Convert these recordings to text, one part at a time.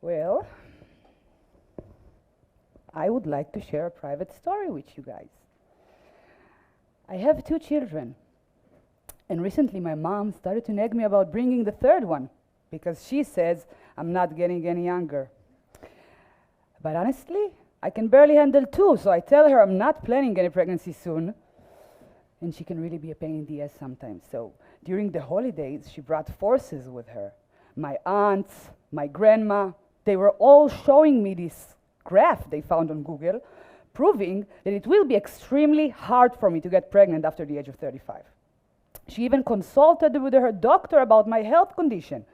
Well, I would like to share a private story with you guys. I have 2 children, and recently my mom started to nag me about bringing the 3rd one because she says I'm not getting any younger. But honestly, I can barely handle 2, so I tell her I'm not planning any pregnancy soon, and she can really be a pain in the ass sometimes. So during the holidays, she brought forces with her. My aunts, my grandma, they were all showing me this graph they found on Google, proving that it will be extremely hard for me to get pregnant after the age of 35. She even consulted with her doctor about my health condition,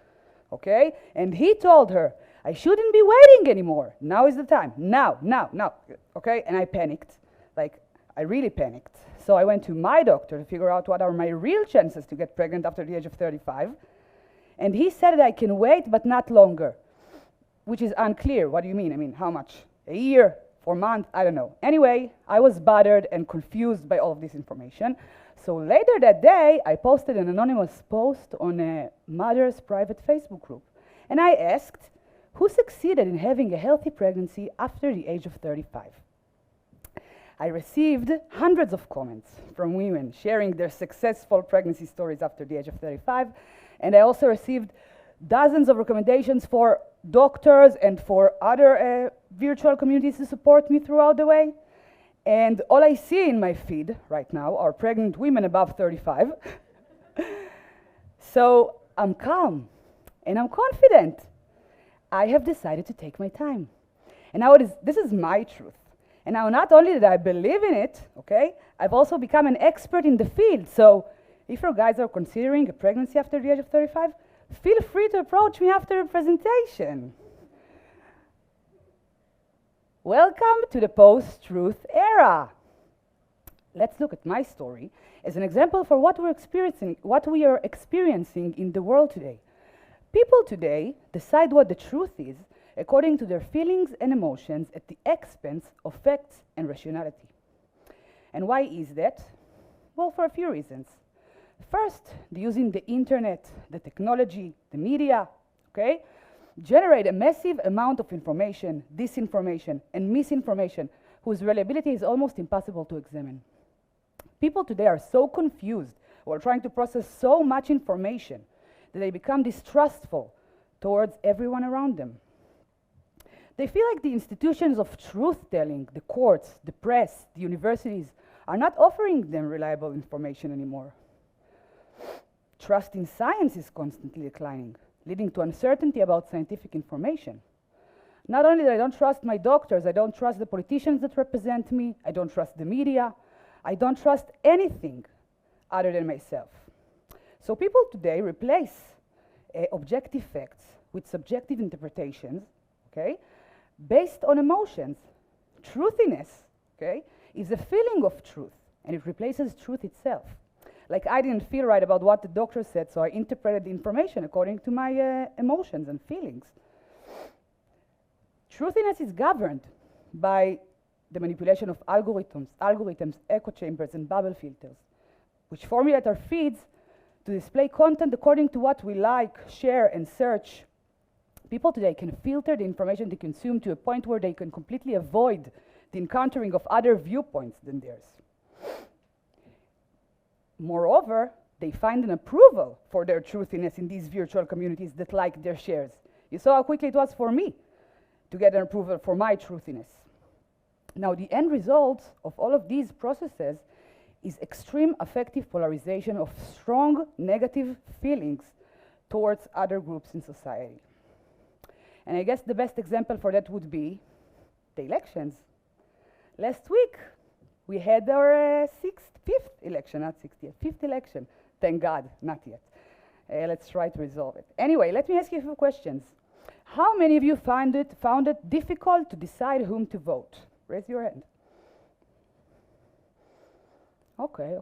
okay? And he told her, I shouldn't be waiting anymore. Now is the time. Now, okay? And I panicked. Like, I really panicked. So I went to my doctor to figure out what are my real chances to get pregnant after the age of 35. And he said that I can wait, but not longer, which is unclear. What do you mean? I mean, how much? A year? 4 months? I don't know. Anyway, I was bothered and confused by all of this information. So later that day, I posted an anonymous post on a mother's private Facebook group. And I asked, who succeeded in having a healthy pregnancy after the age of 35? I received hundreds of comments from women sharing their successful pregnancy stories after the age of 35. And I also received dozens of recommendations for doctors and for other virtual communities to support me throughout the way. And all I see in my feed right now are pregnant women above 35. So I'm calm and I'm confident. I have decided to take my time. And now this is my truth. And now not only did I believe in it, okay, I've also become an expert in the field. So if you guys are considering a pregnancy after the age of 35, feel free to approach me after the presentation. Welcome to the post-truth era. Let's look at my story as an example for what we are experiencing in the world today. People today decide what the truth is according to their feelings and emotions at the expense of facts and rationality. And why is that? Well, for a few reasons. First, using the internet, the technology, the media, okay, generate a massive amount of information, disinformation, and misinformation whose reliability is almost impossible to examine. People today are so confused or trying to process so much information that they become distrustful towards everyone around them. They feel like the institutions of truth-telling, the courts, the press, the universities, are not offering them reliable information anymore. Trust in science is constantly declining, leading to uncertainty about scientific information. Not only that I don't trust my doctors, I don't trust the politicians that represent me, I don't trust the media, I don't trust anything other than myself. So people today replace objective facts with subjective interpretations, okay, based on emotions. Truthiness, okay, is a feeling of truth, and it replaces truth itself. Like, I didn't feel right about what the doctor said, so I interpreted the information according to my emotions and feelings. Truthiness is governed by the manipulation of algorithms, echo chambers, and bubble filters, which formulate our feeds to display content according to what we like, share, and search. People today can filter the information they consume to a point where they can completely avoid the encountering of other viewpoints than theirs. Moreover, they find an approval for their truthiness in these virtual communities that like their shares. You saw how quickly it was for me to get an approval for my truthiness. Now, the end result of all of these processes is extreme affective polarization of strong negative feelings towards other groups in society. And I guess the best example for that would be the elections. Last week, we had our fifth election. Thank God, not yet. Let's try to resolve it. Anyway, let me ask you a few questions. How many of you found it difficult to decide whom to vote? Raise your hand. Okay.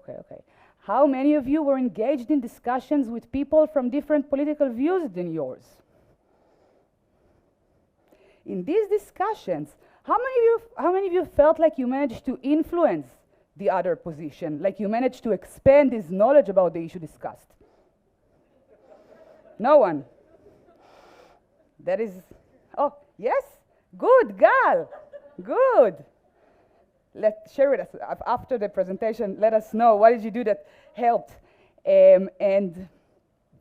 How many of you were engaged in discussions with people from different political views than yours? In these discussions, how many of you felt like you managed to influence the other position, like you managed to expand his knowledge about the issue discussed? No one. That is, oh, Yes? Good, Gal. Good. Share with us after the presentation. Let us know what did you do that helped. And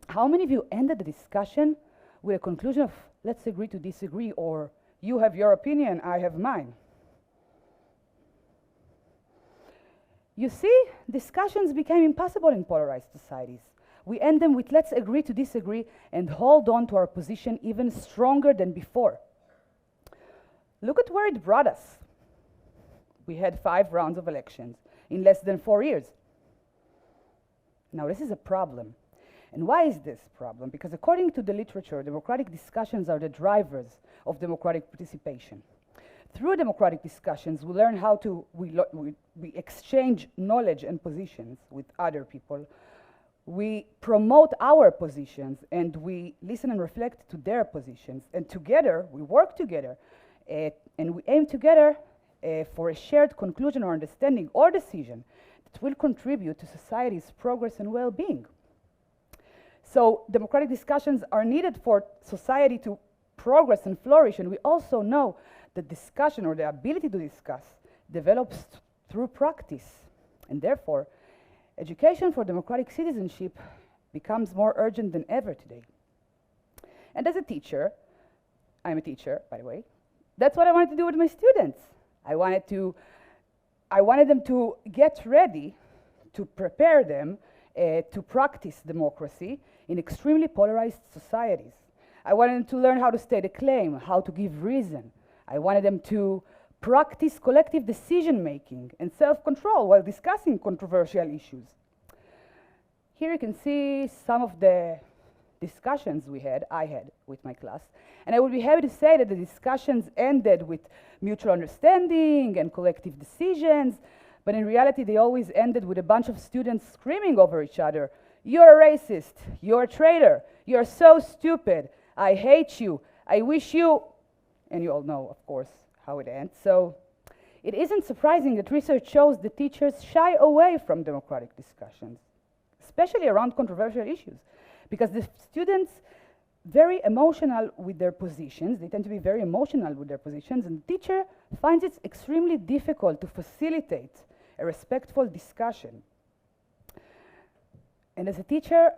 how many of you ended the discussion with a conclusion of let's agree to disagree, or you have your opinion, I have mine? You see, discussions became impossible in polarized societies. We end them with let's agree to disagree and hold on to our position even stronger than before. Look at where it brought us. We had 5 rounds of elections in less than 4 years. Now, this is a problem. And why is this a problem? Because according to the literature, democratic discussions are the drivers of democratic participation. Through democratic discussions, we learn how to, we exchange knowledge and positions with other people. We promote our positions, and we listen and reflect to their positions. And together, we work together, and we aim together for a shared conclusion or understanding or decision that will contribute to society's progress and well-being. So democratic discussions are needed for society to progress and flourish, and we also know that discussion, or the ability to discuss, develops through practice. And therefore, education for democratic citizenship becomes more urgent than ever today. And as a teacher, I'm a teacher, by the way, that's what I wanted to do with my students. I wanted them to get ready, to prepare them to practice democracy in extremely polarized societies. I wanted them to learn how to state a claim, how to give reason. I wanted them to practice collective decision-making and self-control while discussing controversial issues. Here you can see some of the discussions I had with my class. And I would be happy to say that the discussions ended with mutual understanding and collective decisions, but in reality, they always ended with a bunch of students screaming over each other, "You're a racist, you're a traitor, you're so stupid, I hate you, I wish you," and you all know, of course, how it ends. So it isn't surprising that research shows that teachers shy away from democratic discussions, especially around controversial issues, because the students very emotional with their positions. They tend to be very emotional with their positions, and the teacher finds it extremely difficult to facilitate a respectful discussion. And as a teacher,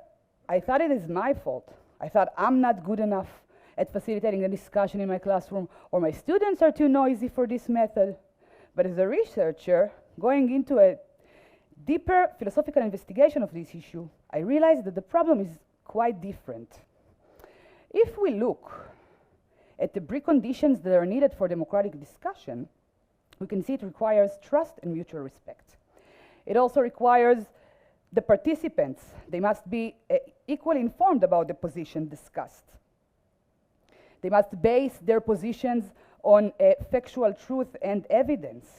I thought it is my fault. I thought I'm not good enough at facilitating a discussion in my classroom, or my students are too noisy for this method. But as a researcher, going into a deeper philosophical investigation of this issue, I realized that the problem is quite different. If we look at the preconditions that are needed for democratic discussion, we can see it requires trust and mutual respect. It also requires the participants. They must be equally informed about the position discussed. They must base their positions on factual truth and evidence.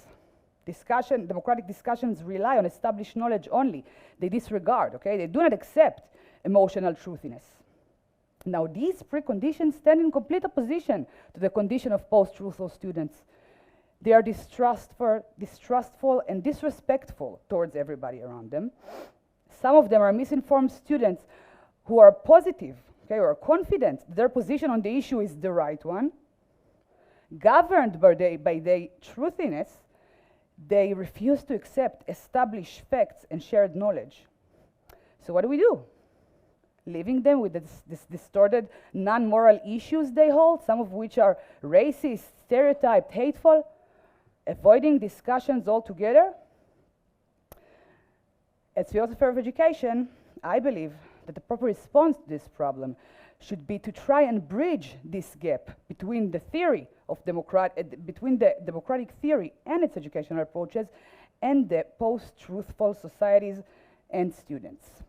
Democratic discussions rely on established knowledge only. They disregard, okay? They do not accept emotional truthiness. Now, these preconditions stand in complete opposition to the condition of post-truthful students. They are distrustful and disrespectful towards everybody around them. Some of them are misinformed students who are positive, okay, or confident that their position on the issue is the right one. Governed by their truthiness, they refuse to accept established facts and shared knowledge. So what do? Leaving them with this distorted, non-moral issues they hold, some of which are racist, stereotyped, hateful, avoiding discussions altogether? As philosopher of education, I believe that the proper response to this problem should be to try and bridge this gap between the theory of between the democratic theory and its educational approaches and the post-truthful societies and students.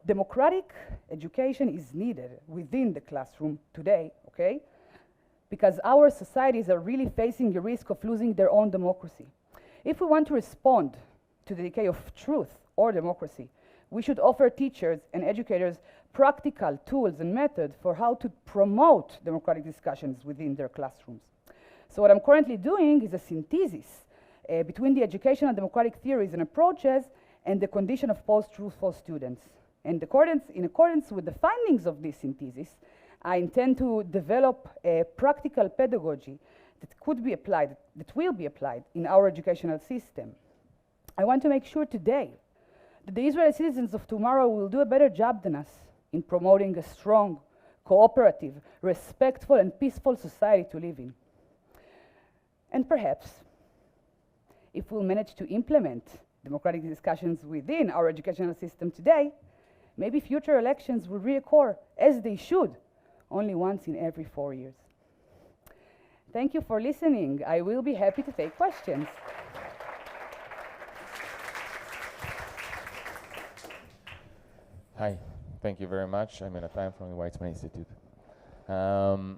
Democratic education is needed within the classroom today, okay? Because our societies are really facing the risk of losing their own democracy. If we want to respond to the decay of truth or democracy, we should offer teachers and educators practical tools and methods for how to promote democratic discussions within their classrooms. So what I'm currently doing is a synthesis between the educational democratic theories and approaches and the condition of post-truthful students. And in accordance with the findings of this synthesis, I intend to develop a practical pedagogy that could be applied, that will be applied in our educational system. I want to make sure today that the Israeli citizens of tomorrow will do a better job than us in promoting a strong, cooperative, respectful, and peaceful society to live in. And perhaps, if we'll manage to implement democratic discussions within our educational system today, maybe future elections will reoccur, as they should, only once in every 4 years. Thank you for listening. I will be happy to take questions. Hi, thank you very much. I'm Menachem from the Weizmann Institute. Of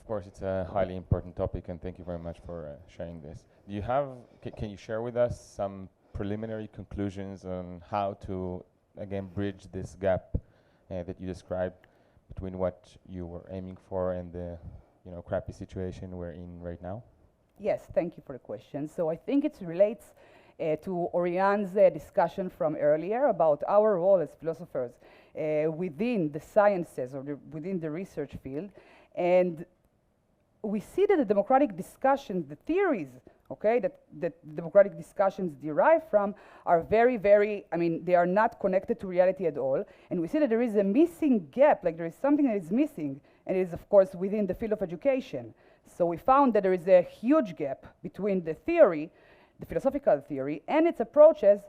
course, it's a highly important topic, and thank you very much for sharing this. Do you have, can you share with us some preliminary conclusions on how to, again, bridge this gap that you described between what you were aiming for and the crappy situation we're in right now? Yes, thank you for the question. So I think it relates to Oriane's discussion from earlier about our role as philosophers within the sciences or within the research field. And we see that the democratic discussions, the theories, that democratic discussions derive from are very, very, they are not connected to reality at all. And we see that there is a missing gap, like there is something that is missing, and it is, of course, within the field of education. So we found that there is a huge gap between the theory, the philosophical theory, and its approaches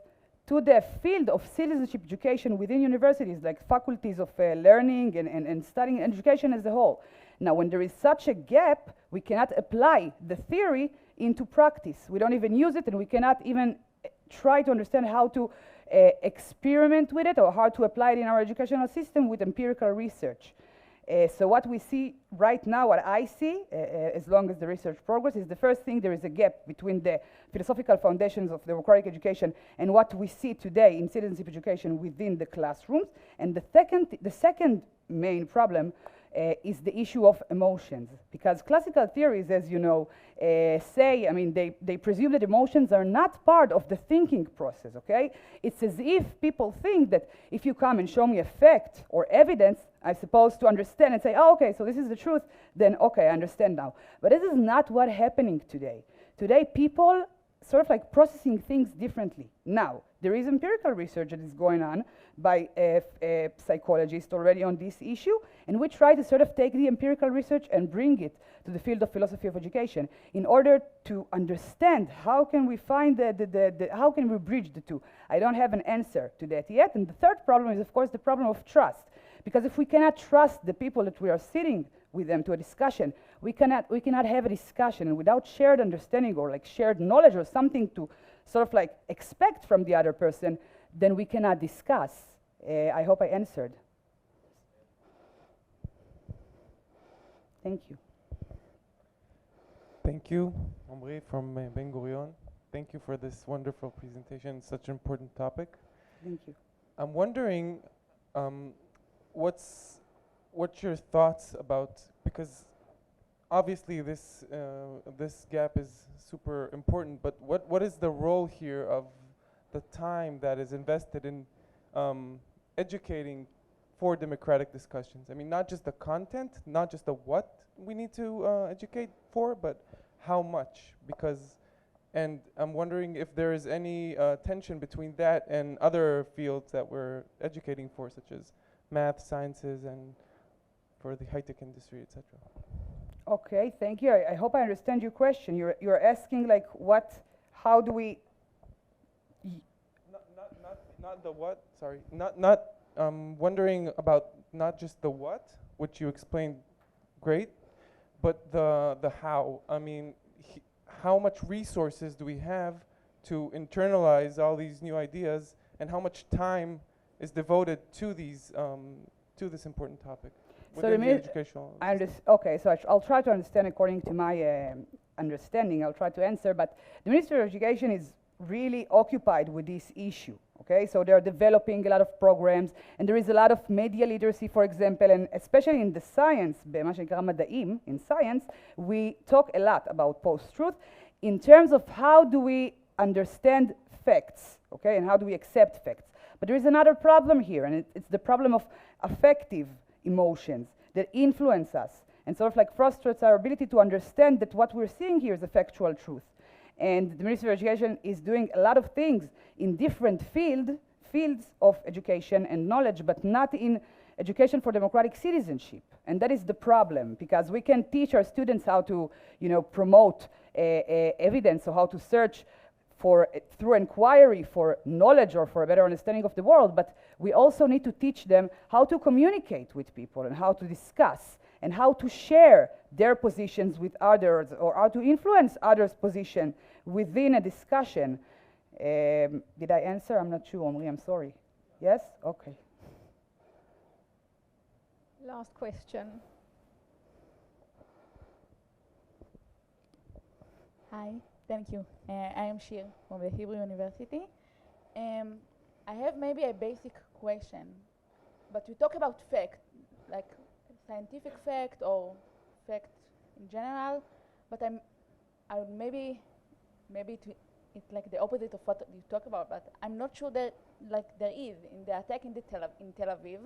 to the field of citizenship education within universities, like faculties of learning and studying education as a whole. Now, when there is such a gap, we cannot apply the theory into practice. We don't even use it, and we cannot even try to understand how to experiment with it or how to apply it in our educational system with empirical research. So what we see right now, what I see, as long as the research progresses, is the first thing, there is a gap between the philosophical foundations of democratic education and what we see today in citizenship education within the classrooms. And the second main problem is the issue of emotions. Because classical theories, as you know, they presume that emotions are not part of the thinking process, okay? It's as if people think that if you come and show me a fact or evidence, I'm supposed to understand and say, oh, okay, so this is the truth, then okay, I understand now. But this is not what's happening today. Today, people sort of like processing things differently. Now, there is empirical research that is going on by psychologists already on this issue, and we try to sort of take the empirical research and bring it to the field of philosophy of education in order to understand how can we find how can we bridge the two. I don't have an answer to that yet. And the third problem is, of course, the problem of trust. Because if we cannot trust the people that we are sitting with them to a discussion, we cannot have a discussion, and without shared understanding or like shared knowledge or something to sort of like expect from the other person, then we cannot discuss. I hope I answered. Thank you. Thank you, Omri from Ben Gurion. Thank you for this wonderful presentation, such an important topic. Thank you. I'm wondering, what's your thoughts about, because obviously this gap is super important, but what is the role here of the time that is invested in educating for democratic discussions? I mean, not just the content, not just the what we need to educate for, but how much, and I'm wondering if there is any tension between that and other fields that we're educating for, such as math, sciences, and for the high-tech industry, etc. Okay, thank you. I hope I understand your question. You're asking like how do we... Not the what, sorry. Not wondering about not just the what, which you explained great, but the how. I mean, how much resources do we have to internalize all these new ideas, and how much time is devoted to these to this important topic within the educational system? Okay, so I'll try to understand according to my understanding. I'll try to answer, but the Ministry of Education is really occupied with this issue. Okay, so they're developing a lot of programs, and there is a lot of media literacy, for example, and especially in the science, במה שנקרא מדעים, in science, we talk a lot about post-truth in terms of how do we understand facts, okay, and how do we accept facts. But there is another problem here, and it's the problem of affective emotions that influence us and sort of like frustrates our ability to understand that what we're seeing here is a factual truth. And the Ministry of Education is doing a lot of things in different fields of education and knowledge, but not in education for democratic citizenship. And that is the problem, because we can teach our students how to, promote evidence, or how to search for, through inquiry, for knowledge or for a better understanding of the world, but we also need to teach them how to communicate with people and how to discuss and how to share their positions with others, or how to influence others' position within a discussion. Did I answer? I'm not sure, Omri, I'm sorry. Yes? Okay. Last question. Hi, thank you. I am Shir from the Hebrew University. I have maybe a basic question, but we talk about fact, like scientific fact or fact in general, but I would maybe it's like the opposite of what you talk about, but I'm not sure that like there is in the attack in Tel Aviv,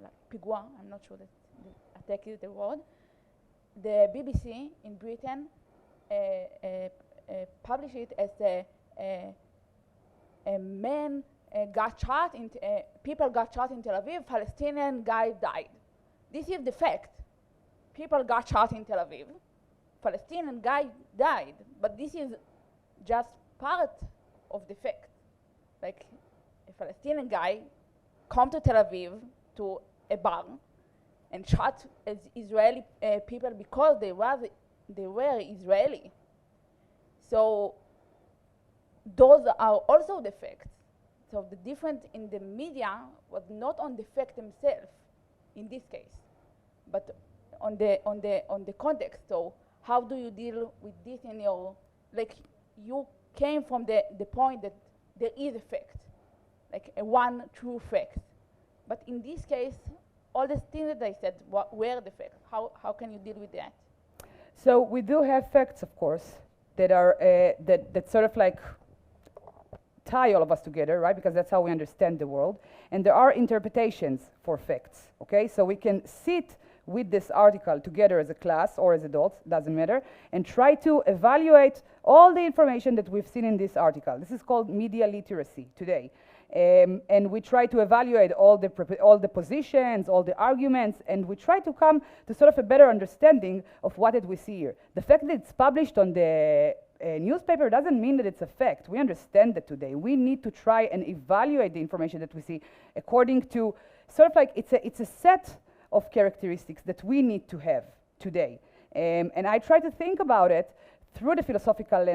like Pigua, I'm not sure that the attack is the word. The BBC in Britain published it as a man got shot, people got shot in Tel Aviv, Palestinian guy died. This is the fact. People got shot in Tel Aviv, Palestinian guy died, but this is just part of the fact. Like a Palestinian guy come to Tel Aviv to a bar and shot Israeli people because they were Israeli. So those are also the facts. So the difference in the media was not on the fact themselves in this case, but on the context. So how do you deal with this in your, like you came from the point that there is a fact, like a one true fact. But in this case, all the things that I said were the facts. How can you deal with that? So we do have facts, of course, that are that sort of like tie all of us together, right? Because that's how we understand the world. And there are interpretations for facts, okay? So we can sit with this article together as a class or as adults, doesn't matter, and try to evaluate all the information that we've seen in this article. This is called media literacy today. And we try to evaluate all the positions, all the arguments, and we try to come to sort of a better understanding of what did we see here. The fact that it's published on the newspaper doesn't mean that it's a fact. We understand that today. We need to try and evaluate the information that we see according to sort of like it's a set of characteristics that we need to have today. And I try to think about it through the philosophical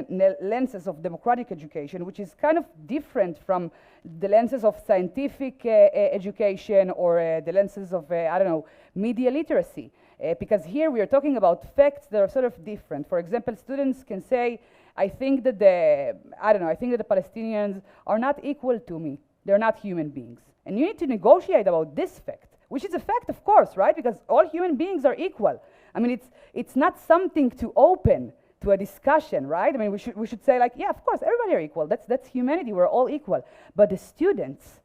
lenses of democratic education, which is kind of different from the lenses of scientific education or the lenses of, I don't know, media literacy. Because here we are talking about facts that are sort of different. For example, students can say, I think that the Palestinians are not equal to me. They're not human beings. And you need to negotiate about this fact, which is a fact, of course, right? Because all human beings are equal. I mean, it's not something to open to a discussion, right? I mean, we should say like, yeah, of course, everybody are equal. That's humanity. We're all equal. But the students,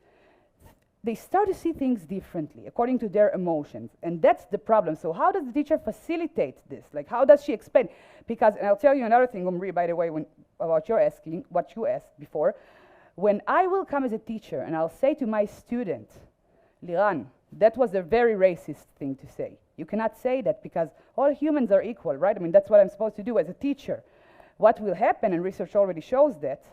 they start to see things differently according to their emotions, and that's the problem. So how does the teacher facilitate this? Like, how does she explain? Because, and I'll tell you another thing, Omri, by the way, about your asking, what you asked before. When I will come as a teacher and I'll say to my student, Liran, that was a very racist thing to say. You cannot say that because all humans are equal, right? I mean, that's what I'm supposed to do as a teacher. What will happen, and research already shows that,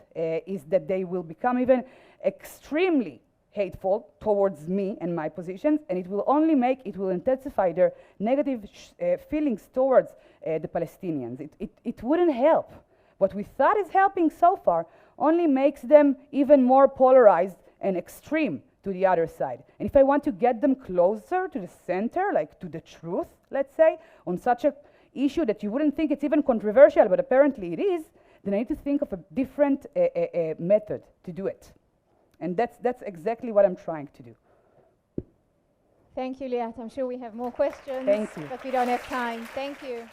is that they will become even extremely hateful towards me and my positions, and it will intensify their negative feelings towards the Palestinians. It wouldn't help. What we thought is helping so far only makes them even more polarized and extreme to the other side. And if I want to get them closer to the center, like to the truth, let's say, on such an issue that you wouldn't think it's even controversial, but apparently it is, then I need to think of a different method to do it. And that's exactly what I'm trying to do. Thank you, Liat. I'm sure we have more questions, Thank you. but we don't have time. Thank you.